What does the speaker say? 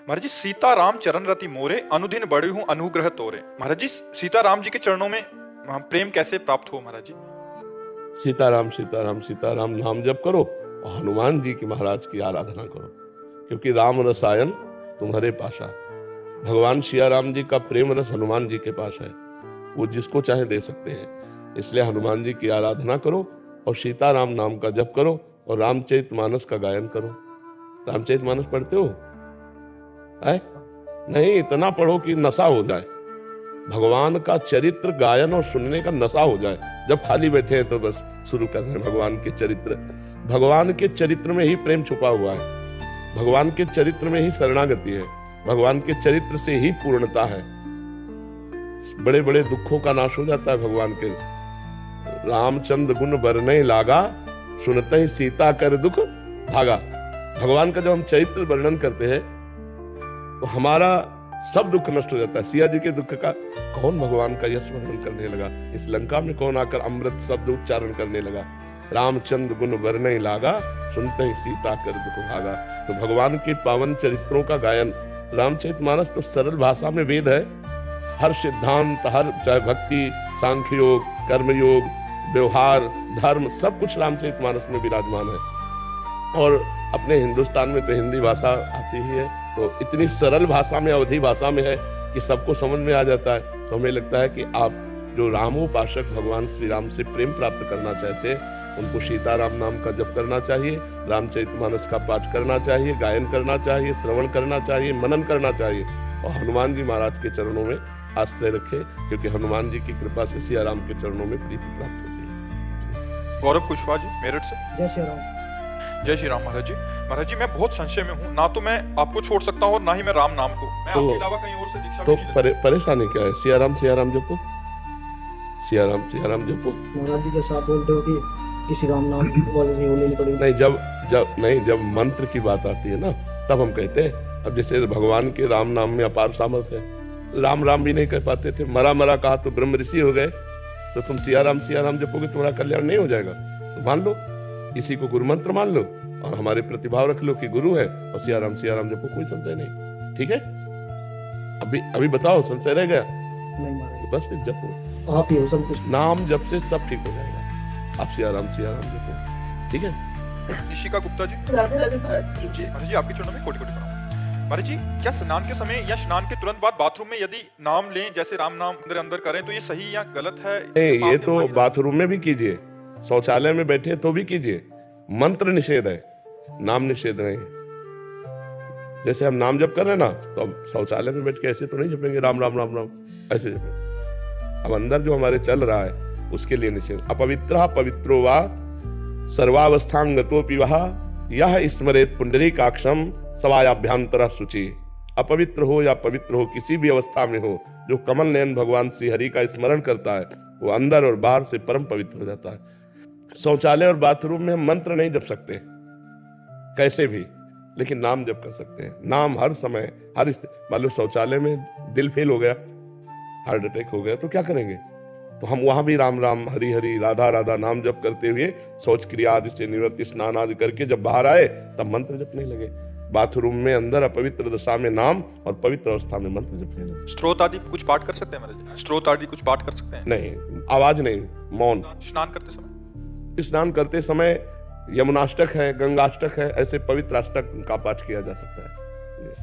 महाराज जी, सीता राम चरण रति मोरे, अनुदिन बढ़ी हूँ अनुग्रह तोरे। महाराज जी, सीता राम जी के चरणों में प्रेम कैसे प्राप्त हो महाराज जी? सीताराम सीताराम सीताराम नाम जप करो और हनुमान जी की महाराज की आराधना करो, क्योंकि राम रसायन तुम्हारे पासा। भगवान सिया राम जी का प्रेम रस हनुमान जी के पास है, वो जिसको चाहे दे सकते हैं। इसलिए हनुमान जी की आराधना करो और सीताराम नाम का जप करो और रामचरितमानस का गायन करो। रामचरितमानस पढ़ते हो? है नहीं, इतना पढ़ो कि नशा हो जाए, भगवान का चरित्र गायन और सुनने का नशा हो जाए। जब खाली बैठे हैं तो बस शुरू कर रहे हैं भगवान के चरित्र। भगवान के चरित्र में ही प्रेम छुपा हुआ है, भगवान के चरित्र में ही शरणागति है, भगवान के चरित्र से ही पूर्णता है। बड़े बड़े दुखों का नाश हो जाता है भगवान के। रामचंद्र गुण बरने लागा, सुनते ही सीता कर दुख भागा। भगवान का जब हम चरित्र वर्णन करते हैं तो हमारा सब दुख नष्ट हो जाता है। सिया जी के दुख का कौन भगवान का यश वर्णन करने लगा? इस लंका में कौन आकर अमृत शब्द उच्चारण करने लगा? रामचंद्र गुण बरने लागा, सुनते ही सीता कर दुख भागा। तो भगवान के पावन चरित्रों का गायन, रामचरितमानस तो सरल भाषा में वेद है। हर सिद्धांत, हर चाहे भक्ति, सांख्य योग, कर्मयोग, व्यवहार, धर्म, सब कुछ रामचरितमानस में विराजमान है। और अपने हिंदुस्तान में तो हिंदी भाषा आती ही है, तो इतनी सरल भाषा में, अवधी भाषा में है कि सबको समझ में आ जाता है। तो हमें लगता है कि आप जो रामोपासक भगवान श्री राम से प्रेम प्राप्त करना चाहते हैं, उनको सीताराम नाम का जप करना चाहिए, रामचरितमानस का पाठ करना चाहिए, गायन करना चाहिए, श्रवण करना चाहिए, मनन करना चाहिए और हनुमान जी महाराज के चरणों में आश्रय रखे, क्योंकि हनुमान जी की कृपा से सिया राम के चरणों में प्रीति प्राप्त होती है। गौरव कुशवाहा जी, मेरठ से। जय श्री राम। जय श्री राम। महाराज जी, महाराज जी, मैं बहुत संशय में हूँ। ना तो मैं आपको छोड़ सकता हूँ और ना ही मैं राम नाम को। मैं आपके अलावा कहीं और से दीक्षा तो भी नहीं लेता। परेशानी क्या है? सिया राम जपो, सिया राम जपो। महाराज जी जैसा आप बोलते हो कि किसी राम नाम वाले से वो लेनी पड़ेगी। नहीं, जब मंत्र की बात आती है ना, तब हम कहते हैं। अब जैसे भगवान के राम नाम में अपार सामर्थ्य है। राम भी नहीं कह पाते थे, मरा कहा तो ब्रह्म ऋषि हो गए। तो तुम सिया राम जपोगे, तुम्हारा कल्याण नहीं हो जाएगा? तो मान लो, इसी को गुरु मंत्र मान लो और हमारे प्रतिभाव रख लो कि गुरु है, और सिया राम जपो, कोई संशय नहीं। ठीक है? अभी बताओ, संशय रह गया? नहीं महाराज, तो बस फिर जपो, आप ही हो सब कुछ। नाम जप से सब ठीक हो जाएगा। आप सिया राम जपो, ठीक है? निशिका गुप्ता जी, राधे राधे महाराज जी। महाराज जी, आपके चरणों में कोटि कोटि प्रणाम। महाराज जी, क्या स्नान के समय या स्नान के तुरंत बाद बाथरूम में यदि नाम लें, जैसे राम नाम अंदर करें, तो ये सही या गलत है? नहीं, ये तो बाथरूम में भी कीजिए, शौचालय में बैठे तो भी कीजिए। मंत्र निषेध है, नाम निषेध नहीं। जैसे हम नाम जप कर रहे हैं ना, तो अब शौचालय में बैठ के ऐसे तो नहीं जपेंगे राम राम राम राम, ऐसे जपेंगे। अब अंदर जो हमारे चल रहा है उसके लिए निषेध। अपवित्र पवित्रो वा सर्वावस्थांगतोपि वह यह स्मरेत पुंडरीकाक्षम सवायाभ्यंतर शुचि। अपवित्र हो या पवित्र हो, किसी भी अवस्था में हो, जो कमल नयन भगवान श्री हरि का स्मरण करता है, वो अंदर और बाहर से परम पवित्र हो जाता है। शौचालय और बाथरूम में हम मंत्र नहीं जप सकते कैसे भी, लेकिन नाम जप कर सकते हैं। नाम हर समय, हर मान लो शौचालय में दिल फेल हो गया, हार्ट अटैक हो गया, तो क्या करेंगे? तो हम वहां भी राम राम, हरि हरि, राधा राधा नाम जप करते हुए शौच क्रिया आदि से निवृत्ति, स्नान आदि करके जब बाहर आए तब मंत्र जपने लगे। बाथरूम में अंदर अपवित्र दशा में नाम और पवित्र अवस्था में मंत्र जपने लगे। स्त्रोत आदि कुछ पाठ कर सकते हैं महाराज जी? स्त्रोत आदि कुछ पाठ कर सकते हैं? नहीं, आवाज नहीं, मौन। स्नान करते समय? स्नान करते समय यमुनाष्टक है, गंगाष्टक है, ऐसे पवित्र अष्टक का पाठ किया जा सकता है।